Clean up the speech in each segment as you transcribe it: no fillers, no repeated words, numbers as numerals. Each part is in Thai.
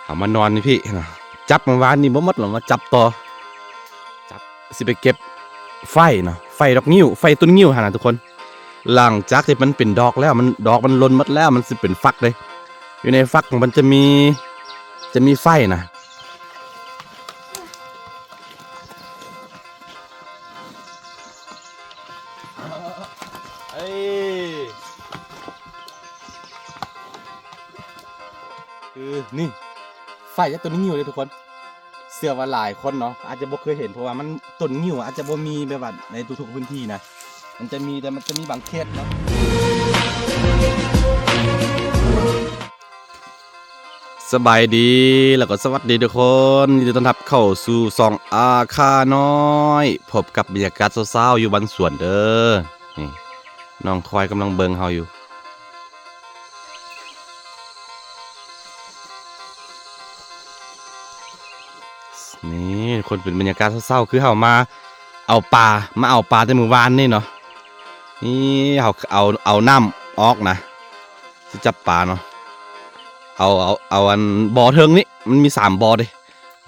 เอามานอนนี่พี่นะจับเมื่อวานนี่บ่หมดหรอกมาจับต่อจับสิไปเก็บไฟเนาะไฟดอกงิ้วไฟต้นงิ้วหั่นน่ะทุกคนหลังจากที่มันเป็นดอกแล้วมันดอกมันหล่นหมดแล้วมันสิเป็นฟักเลยอยู่ในฟักมันจะมีไฟนะคือนี่ไฟจากต้นงิ้วเลยทุกคนเชื่อว่าหลายคนเนาะอาจจะบ่เคยเห็นเพราะว่ามันต้นงิ้วอาจจะบ่มีแบบว่าในทุกๆพื้นที่นะมันจะมีแต่มันจะมีบางเขตเนาะสบายดีแล้วก็สวัสดีทุกคนยินดีต้อนรับเข้าสู่ซองอาคาน้อยพบกับบรรยากาศเศร้าๆอยู่บ้านสวนเด้อนี่น้องคอยกำลังเบิ่งเฮาอยู่นี่คนเป็นบรรยากาศเศร้าๆคือเฮามาเอาปลาแต่มื้อวานนี่เนาะนี่เฮาเอาน้ำออกนะสิจับปลาเนาะเอาอันบ่อเทิงนี่มันมี3บ่อเด้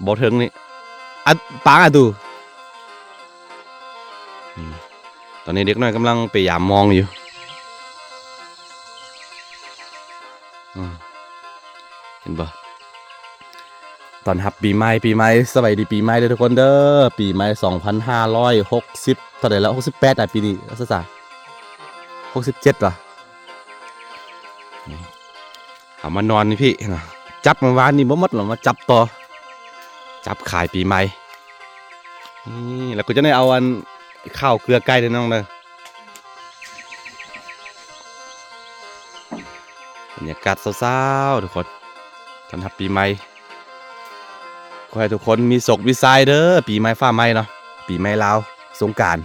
บ่อเทิงนี่อัดปลาดูตอนนี้เด็กน้อยกำลังไปยามมองอยู่เห็นบ่ตอนรับปีใหม่สวัสดีปีใหม่เด้อทุกคนเด้อปีใหม่2560เท่าไหร่แล้ว68ปีนี้ซะซะ67ว่ะเอามานอนนี่พี่นะจับเมื่อวานนี่บ่หมดหรอกมาจับต่อจับขายปีใหม่นี่แล้วก็จะได้เอาอันข้าวเกลือไก่ด้วยน้องเด้อบรรยากาศเศร้าๆทุกคนตอนรับปีใหม่ขอให้ทุกคนมีโศกมีไซเด้อปีใหม่ฟ้าใหม่เนาะปีใหม่ลาวสงกรานต์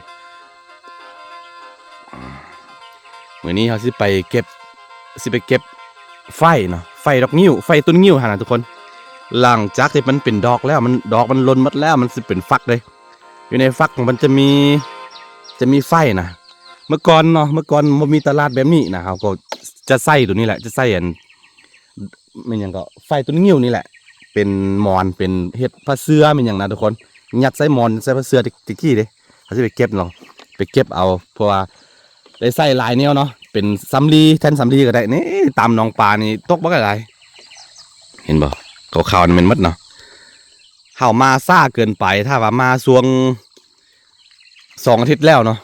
มื้อนี้เขาสิไปเก็บไฟเนาะไฟดอกงิ้วไฟต้นงิ้วหั่นน่ะทุกคนหลังจากที่มันเป็นดอกแล้วมันดอกมันหล่นหมดแล้วมันสิเป็นฟักเลยอยู่ในฟักมันจะมีไฟนะเมื่อก่อนบ่มีตลาดแบบนี้นะเขาก็จะใส่ตัวนี้แหละจะใส่อันมันหยังก็ไฟต้นงิ้วนี่แหละเป็นมอนเป็นเห็ดผ้าเสื้อมันหยังนะทุกคนยัดใส่มอนใส่ผ้าเสื้อติ๊กกี้เด้เขาสิไปเก็บเนาะไปเก็บเอาเพราะว่าได้ใส่หลายแนวเนาะเป็นสำลีแทนสำลีก็ได้นี่ตามหนองปลานี่ตกบ่ได้เห็นบ่ขาวๆนี่มันหมดเนาะเฮามาซ่าเกินไปถ้าว่ามาช่วง2 อาทิตย์แล้วเนาะ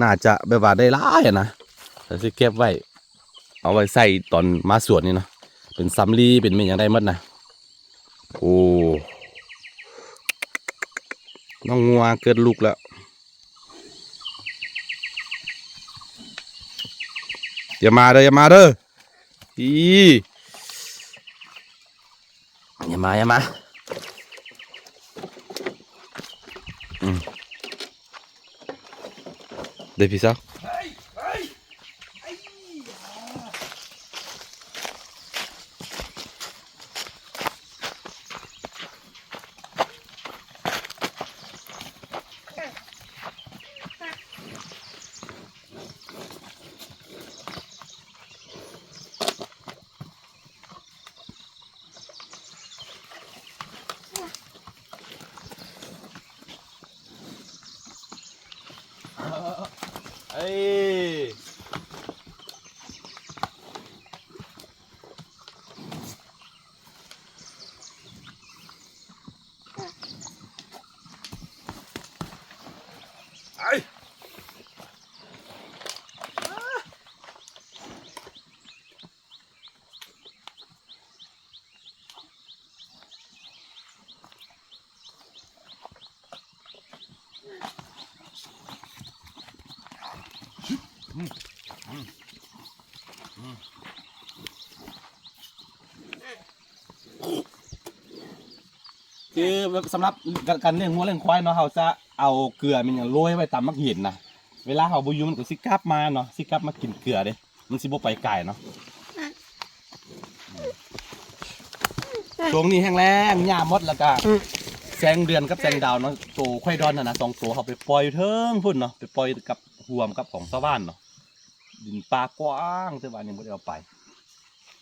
น่าจะแบบว่าได้หลายอ่ะนะแต่สิเก็บไว้เอาไว้ใส่ตอนมาสวนนี่เนาะเป็นสำลีเป็นมันหยังได้หมดนะโอ้น้องงัวเกิดลูกแล้วอย่ามาเด้ออีอย่ามาเดี๋ยวพี่สาวคือสำหรับการเลี้ยงวัวเลี้ยงควายเนาะเขาจะเอาเกลือมันอย่างโรยไว้ตามมักเห็นนะเวลาเขาบุยุมันก็สิกลับมาเนาะสิกลับมากินเกลือเด้มันสิบ่ไปไกลเนาะช่วงนี้แห้งแล้งหญ้าหมดแล้วก็แสงเดือนกับแสงดาวเนาะโตควายดอนน่ะนะ2 ตัวเขาไปปล่อยเทิงพุ่นเนาะไปปล่อยกับห่วมกับของชาวบ้านเนาะดินป่ากว้างแต่ว่ายังไม่ได้เอาไป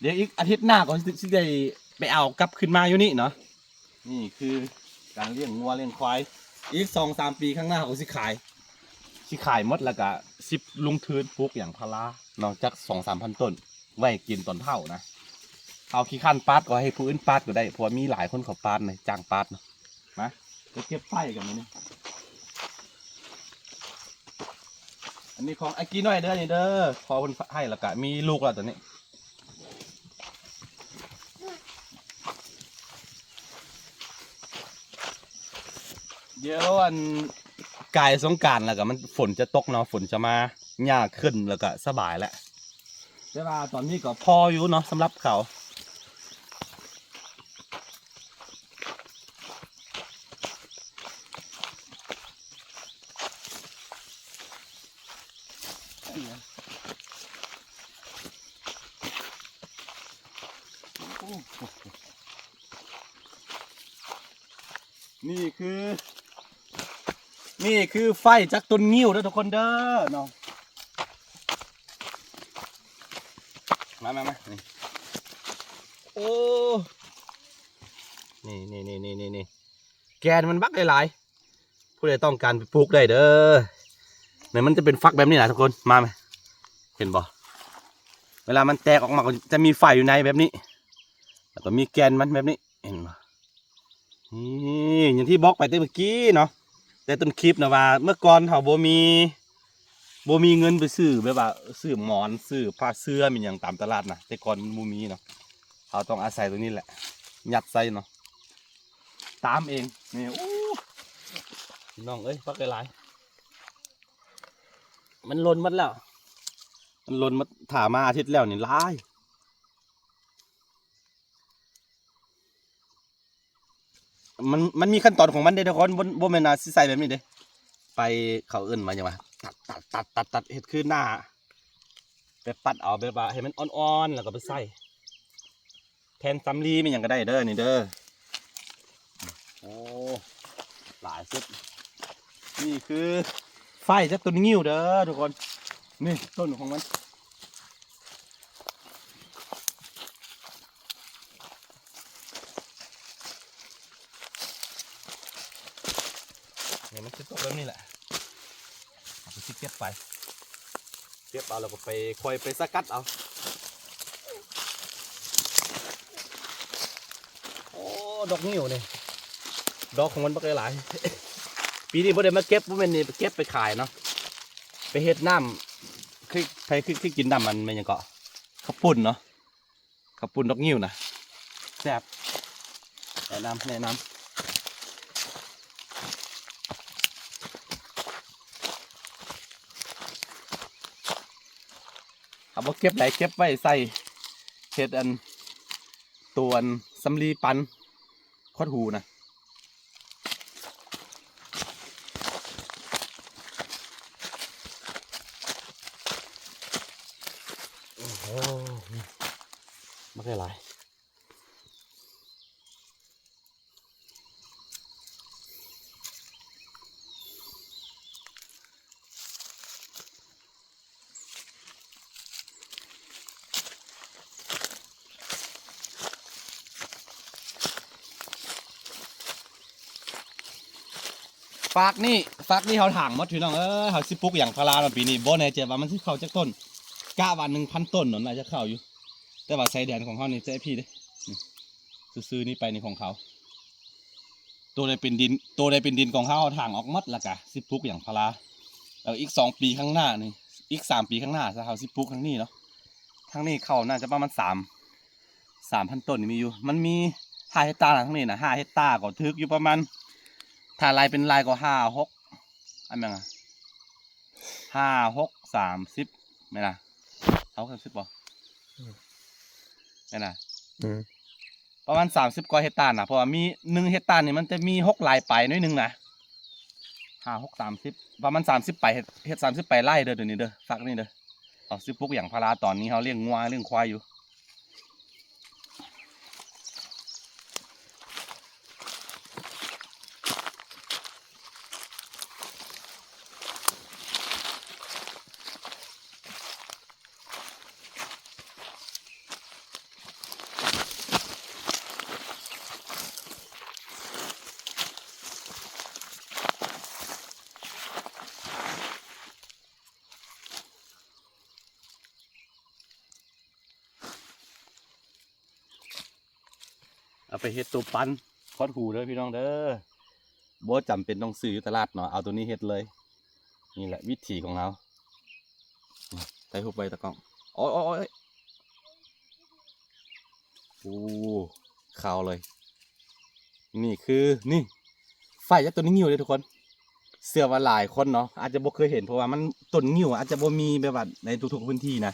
เดี๋ยวอีกอาทิตย์หน้าก็สิได้ ไปเอากลับขึ้นมาอยู่นี่เนาะนี่คือการเลี้ยงงัวเลี้ยงควายอีก2-3 ปีข้างหน้าเขาสิขายหมดแล้วก็สิบลุงทืนปลูกอย่างพารานอกจาก2-3 พันต้นไว้กินตอนเท่านะเอาขี้ข้านปาดก็ให้ผู้อื่นปาดก็ได้เพราะมีหลายคนเขาปาดเลยจ้างปาดเนาะมาไปเก็บไฟกันมานี่อันนี้ของไอ้กี้น้อยเด้อนี่เด้อพอคนให้แล้วก็มีลูกแล้วตอนนี้เดี๋ยวอันกายสงกรานต์แล้วก็มันฝนจะตกเนาะฝนจะมาหญ้าขึ้นแล้วก็สบายแล้วแต่ว่าตอนนี้ก็พออยู่เนาะสำหรับเขานี่คือไฟจากต้นงิ้วเด้อทุกคนเด้อเนาะมานี่โอ้นี่แกนมันบักหลายๆผู้ใดต้องการไปปลูกได้เด้อเนี่ยมันจะเป็นฟักแบบนี้นะทุกคนมาไหมเห็นบ่เวลามันแตกออกมาก็จะมีไฟอยู่ในแบบนี้แล้วก็มีแกนมันแบบนี้เห็นบ่นี่อย่างที่บอกไปเมื่อกี้เนาะแต่ต้นคลิปนะว่าเมื่อก่อนเขาบ่มีเงินไปซื้อแบบว่าซื้อหมอนซื้อผ้าเสื้อมีอย่างตามตลาดนะแต่ก่อนมันบ่มีเนาะเขาต้องอาศัยตรงนี้แหละยัดใส่เนาะตามเองนี่โอ้น้องเอ้ยปักหลายมันล้นมัดแล้วมันล้นมัดถามาอาทิตย์แล้วนี่หลายมันมีขั้นตอนของมันเด้ทุกคนบ่แม่นว่าสิใส่แบบนี้เด้ไปเขาเอิ้นมาอย่างว่าตัดเฮ็ดคือหน้าไปปัดเอาแบบว่าให้มันอ่อนๆแล้วก็ไปใส่แทนสำลีมันหยังก็ได้เด้อนี่เด้อโอ้หลายสุดนี่คือไฟจากต้นงิ้วเด้อทุกคนนี่ต้นของมันเนี่ยมันจะตกแบบนี้แหละเอาไปเก็บไปเก็บเอาแล้วก็ไปค่อยไปสกัดเอาโอ้ดอกงิ้วนี่ดอกของมันบักหลายปีนี้บ่ได้มาเก็บบ่แม่นนี่ไปเก็บไปขายเนาะไปเฮ็ดน้ำคือกินน้ำมันยังเกาะข้าวปุ้นเนาะข้าวปุ้นดอกงิ้วนะแซ่บแนะนำเอาบ่เก็บไหลเก็บไว้ใส่เฮ็ดอันตัวสำลีปันคอดหูนะโอ้โหไม่ได้หลายฝากนี่เขาถางหมดพี่น้องเขาสิปลูกอย่างพาราปีนี้บ่แน่ใจว่ามันสิเข้าจากต้นกะวัน1,000 ต้นน่าจะเข้าอยู่แต่ว่าใส่แดนของเขานี่เจ๊พี่เด้ซื้อนี่ไปนี่ของเขาตัวใดเป็นดินของเขาถางออกหมดละกะสิปลูกอย่างพาราอีก2 ปีข้างหน้านี่อีก3 ปีข้างหน้าจะเขาสิปลูกทั้งนี้เนาะทั้งนี้เขาน่าจะประมาณ3,000 ต้นนี่มีอยู่มันมี5 เฮกตาร์ทั้งนี้นะ5 เฮกตาร์ก็ทึกอยู่ประมาณถ้าลายเป็นลายก็5-6อันนั้น5-6-30ไม่นะ30ป่ะไม่นะประมาณ30 กว่าเฮกตาร์นะเพราะว่ามี1 เฮกตาร์นี่มันจะมี6 ลายไปน้อยนึงนะ5-6-30ประมาณ30 ไปเฮ็ด30 ไปไล่เด้อเดี๋ยวนี้เด้อฝากนี่เด้อเอาสิปลูกอย่างพาราตอนนี้เขาเลี้ยงงัวเลี้ยงควายอยู่ เอาไปเฮ็ดตัวปั้นคอดหูเด้อพี่น้องเด้อบ่จำเป็นต้องซื้ออยู่ตลาดเนาะเอาตัวนี้เฮ็ดเลยนี่แหละวิธีของเราใส่หุบไปตะกล้องโอ้ยโอ้ข่าวเลยนี่คือนี่ไฟยักษ์ตัวนี้งิ้วเลยทุกคนเสื้อว่าหลายคนเนาะอาจจะบ่เคยเห็นเพราะว่ามันต้นงิ้วอาจจะบ่มีแบบว่าในทุกๆพื้นที่นะ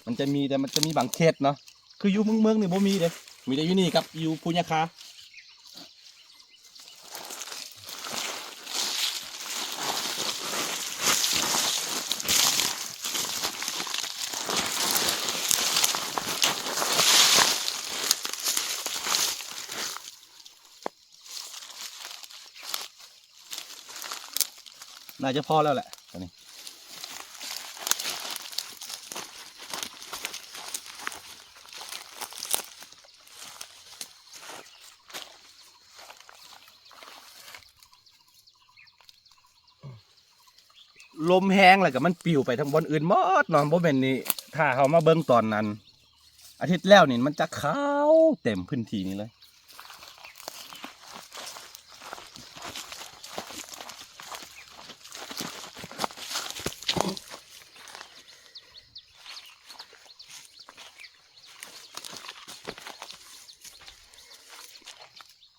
มันจะมีแต่มันจะมีบางเขตเนาะคืออยู่เมืองนี่บ่มีเด้มีแต่อยู่นี่กับอยู่พุญญาคาน่าจะพอแล้วแหละตอนนี้ลมแห้งเลยกับมันปิวไปทั้งบนอื่นหมดเนาะบ่แม่นนี่ถ้าเขามาเบิ่งตอนนั้นอาทิตย์แล้วนี่มันจะขาวเต็มพื้นที่นี้เลย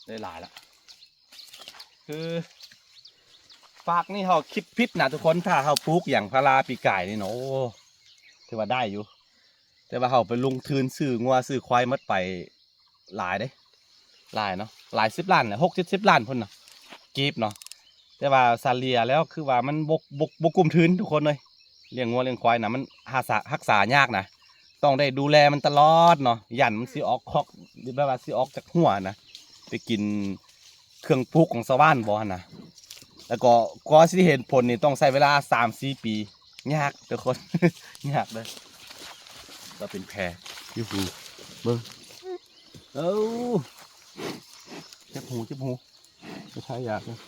ได้หลายแล้วคือฝากนี่เขาคิดพิษนะทุกคนถ้าเขาปลูกอย่างพาราปีก่ายนี่เนาะถือว่าได้อยู่แต่ว่าเขาไปลงทุนซื้องัวซื้อควายมัดไปหลายเด้หลายเนาะหลาย10 ล้านเนี่ย60-70 ล้านพุ่นเนาะกีบเนาะแต่ว่าซาเลียแล้วคือว่ามันบกกลุ่มทุนทุกคนเลยเลี้ยงงัวเลี้ยงควายนะมันรักษายากนะต้องได้ดูแลมันตลอดเนาะยันมันสิออกคอกหรือแบบว่าสิออกจากหัวนะไปกินเครื่องปลูกของชาวบ้านบ่นะแล้วก็สิเห็นผลนี่ต้องใช้เวลา3-4 ปียากทุกคน ยากเลยเราเป็นแพรยูหูเบิ้งเอ้าเจ็บหูไม่ใช่อยากเลย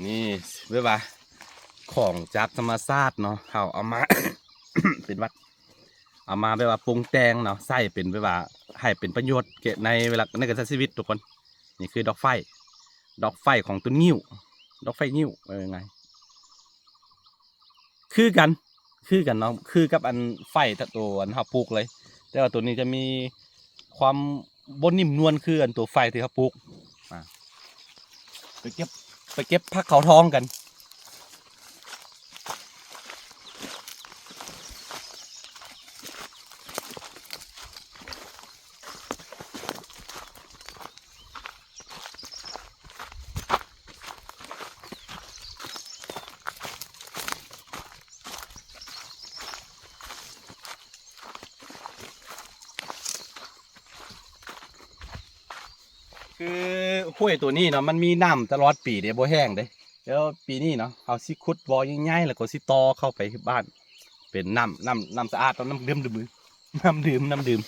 นี่เว้ยว่าของจากธรรมชาติเนาะเขาเอามา เป็นวัดเอามาแบบว่าปรุงแต่งเนาะใส่เป็นแบบว่าให้เป็นประโยชน์ในเวลาในการใช้ชีวิตทุกคนนี่คือดอกไฟของต้นงิ้วดอกไฟงิ้วยังไงคือกันเนาะคือกับอันไฟตัวอันเขาปลูกเลยแต่ว่าตัวนี้จะมีความบนนิ่มนวลคืออันตัวไฟที่เขาปลูกไปเก็บผักเขาทองกันคือห้วยตัวนี้เนาะมันมีน้ำตลอดปีเดี๋ยวบ่แห้งเด้แล้วปีนี้เนาะเอาซิขุดบ่อง่ายๆแล้วก็ซิต่อเข้าไปบ้านเป็นน้ำสะอาดตอนน้ำดื่ม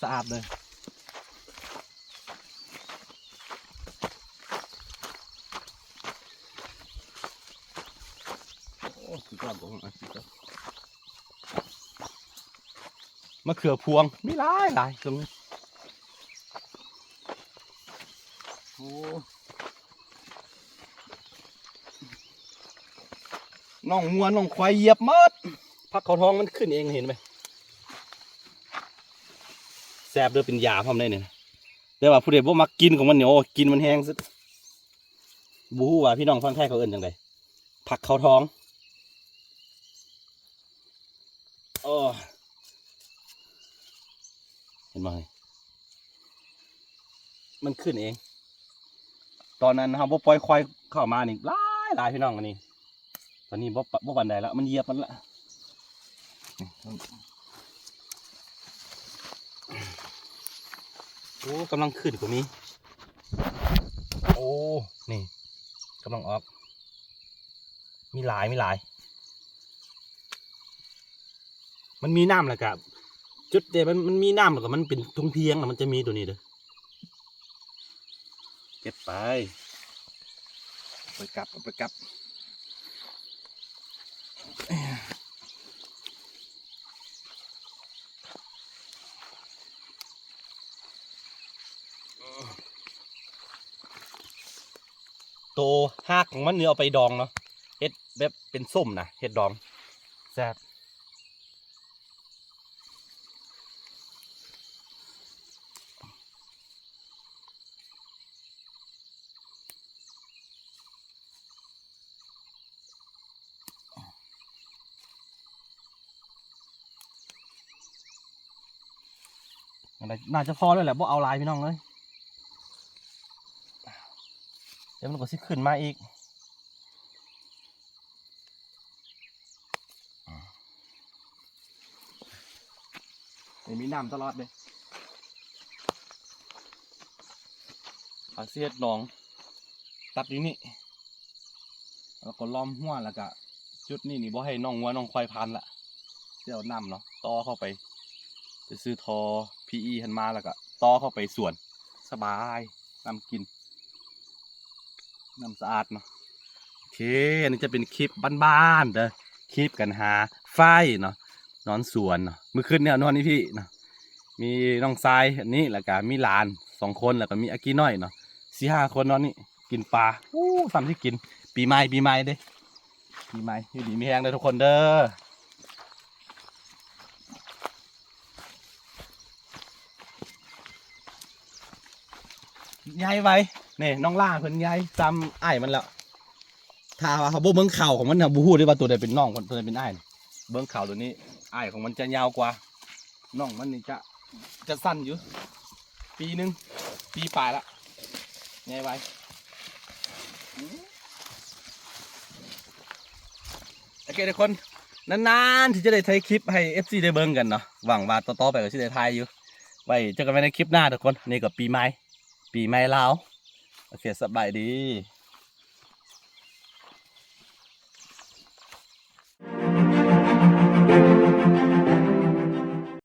สะอาดเลยโอ้คือก้อนของมะเขือพวงมีหลายตรงนี้โอ้น้องงัวน้องควายเหยียบมดพักเขาท้องมันขึ้นเองเห็นไหมแซ่บเด้อเป็นยาพร้อมได้เนี่ยแต่ว่าผู้ใดบ่มักกินของมันเนี่ยโอ้กินมันแห้งสุดบู๊ว่าพี่น้องฟังไทยเขาเอิ้นจังไดผักเขาท้องโอ้เห็นไหมมันขึ้นเองตอนนั้นเราบ่ปล่อยควายเข้ามานี่หลายพี่น้องอันนี้ตอนนี้บ่บันไดแล้วมันเหยียบมันละโอ้กำลังขึ้นกว่านี้โอ้นี่กำลังออกมีหลายมันมีน้ำแหละครับจุดเดียวมันมีน้ำแล้วก็มันเป็นทุ่งเพียงแล้วมันจะมีตัวนี้เด้อเก็บไปกลับ หากของมันเนื้อเอาไปดองเนาะเฮ็ดแบบเป็นส้มนะเฮ็ดดองแซ่บน่าจะพอแล้วแหละบ่เอาลายพี่น้องเลยเดี๋ยวมันก็สิขึ้นมาอีกมีน้ำตลอดเลยเอาเสียดลองตัดอยู่นี่แล้วก็ล้อมหัวแล้วก็จุดนี่บ่ให้น้องวัวน้องควายพันละเดี๋ยวน้ำเนาะต่อเข้าไปจะซื้อทอ PE หันมาแล้วก็ต่อเข้าไปสวนสบายน้ำกินน้ำสะอาดเนาะโอเคอันนี้จะเป็นคลิปบ้านๆเด้อคลิปกันหาไฟเนาะนอนสวนเนาะเมื่อคืนเนี่ยนอนนี่พี่เนาะมีน้องทรายอันนี้แล้วก็มีหลาน2 คนแล้วก็มีอากี้น้อยเนาะ4-5 คนนอนนี่กินปลาทำที่กินปีใหม่เด้ปีใหม่อยู่ดีมีแห้งเลยทุกคนเด้อย้ายไว้นี่น้องล่าเพิ่นย้ายจำอ้ายมันแล้วถ้าว่าเขาบ่เบิ่งเข่าของมันนะบ่ฮู้ได้ว่าตัวใดเป็นน้องตัวใดเป็นอ้ายเบิ่งเข่าตัวนี้อ้ายของมันจะยาวกว่าน้องมันนี่จะสั้นอยู่ปีนึงปีปลายละย้ายไว้โอเคทุกคนนานๆที่จะได้ถ่ายคลิปให้ FC ได้เบิ่งกันเนาะหวังว่าต่อๆไปก็สิได้ถ่ายอยู่ไว้เจอกันในคลิปหน้าทุกคนนี่ก็ปีใหม่ลาวโอเคสบายดี